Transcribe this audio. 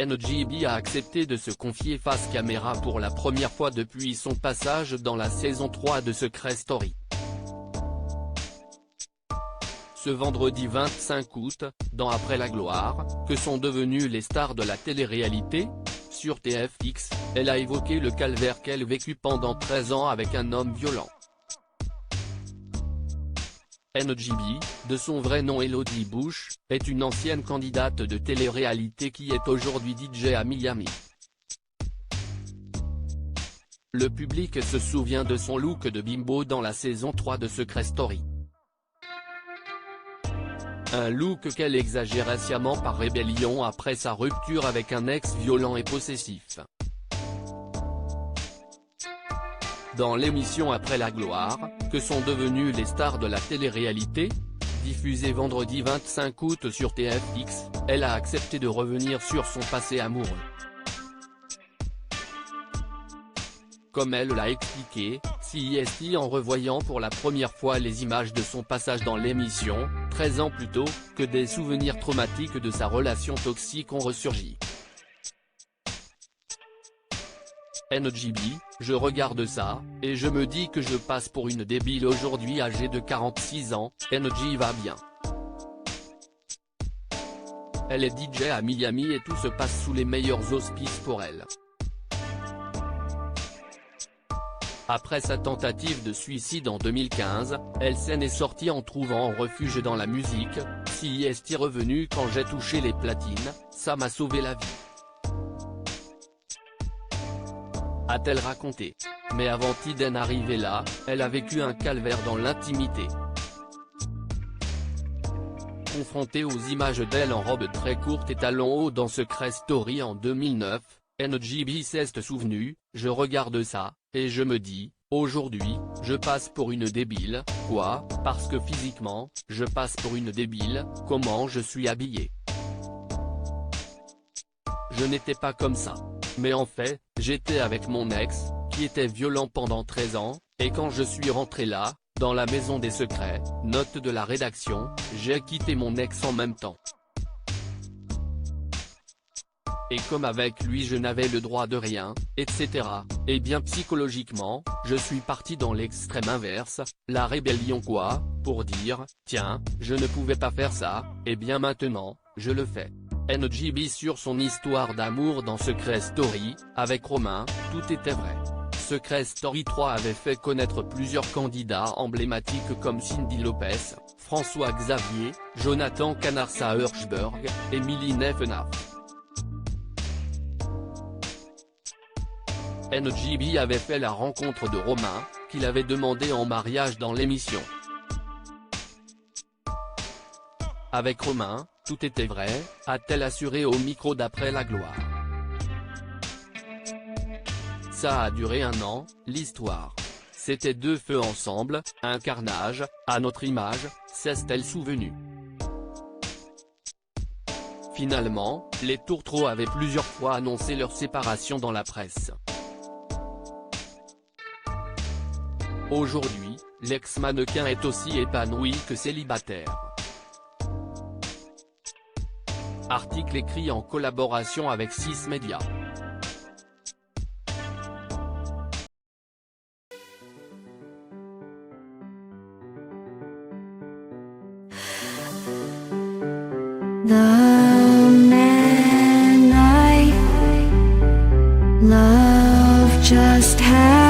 NGB a accepté de se confier face caméra pour la première fois depuis son passage dans la saison 3 de Secret Story. Ce vendredi 25 août, dans Après la gloire, que sont devenues les stars de la télé-réalité, sur TFX, elle a évoqué le calvaire qu'elle vécut pendant 13 ans avec un homme violent. NGB, de son vrai nom Elodie Bush, est une ancienne candidate de télé-réalité qui est aujourd'hui DJ à Miami. Le public se souvient de son look de bimbo dans la saison 3 de Secret Story. Un look qu'elle exagérait sciemment par rébellion après sa rupture avec un ex violent et possessif. Dans l'émission Après la gloire, que sont devenues les stars de la télé-réalité, diffusée vendredi 25 août sur TFX, elle a accepté de revenir sur son passé amoureux. Comme elle l'a expliqué, CIST en revoyant pour la première fois les images de son passage dans l'émission, 13 ans plus tôt, que des souvenirs traumatiques de sa relation toxique ont ressurgi. NGB, je regarde ça, et je me dis que je passe pour une débile aujourd'hui âgée de 46 ans, NG va bien. Elle est DJ à Miami et tout se passe sous les meilleurs auspices pour elle. Après sa tentative de suicide en 2015, elle s'en est sortie en trouvant refuge dans la musique, CIST revenu quand j'ai touché les platines, ça m'a sauvé la vie. A-t-elle raconté. Mais avant d'en arriver là, elle a vécu un calvaire dans l'intimité. Confrontée aux images d'elle en robe très courte et talons hauts dans Secret Story en 2009, NGB s'est souvenu, je regarde ça, et je me dis, aujourd'hui, je passe pour une débile, quoi, parce que physiquement, je passe pour une débile, comment je suis habillée. Je n'étais pas comme ça. Mais en fait, j'étais avec mon ex, qui était violent pendant 13 ans, et quand je suis rentré là, dans la maison des secrets, note de la rédaction, j'ai quitté mon ex en même temps. Et comme avec lui je n'avais le droit de rien, etc., et bien psychologiquement, je suis parti dans l'extrême inverse, la rébellion quoi, pour dire, tiens, je ne pouvais pas faire ça, et bien maintenant, je le fais. NGB sur son histoire d'amour dans Secret Story, avec Romain, tout était vrai. Secret Story 3 avait fait connaître plusieurs candidats emblématiques comme Cyndi Lopez, François Xavier, Jonathan Canarsa-Hirschberg, Emily Neffenaf. NGB avait fait la rencontre de Romain, qu'il avait demandé en mariage dans l'émission. Avec Romain, tout était vrai, a-t-elle assuré au micro d'Après la gloire. Ça a duré 1 an, l'histoire. C'était 2 feux ensemble, un carnage, à notre image, s'est-elle souvenue. Finalement, les tourtereaux avaient plusieurs fois annoncé leur séparation dans la presse. Aujourd'hui, l'ex-mannequin est aussi épanoui que célibataire. Article écrit en collaboration avec 6 médias. The man I love just had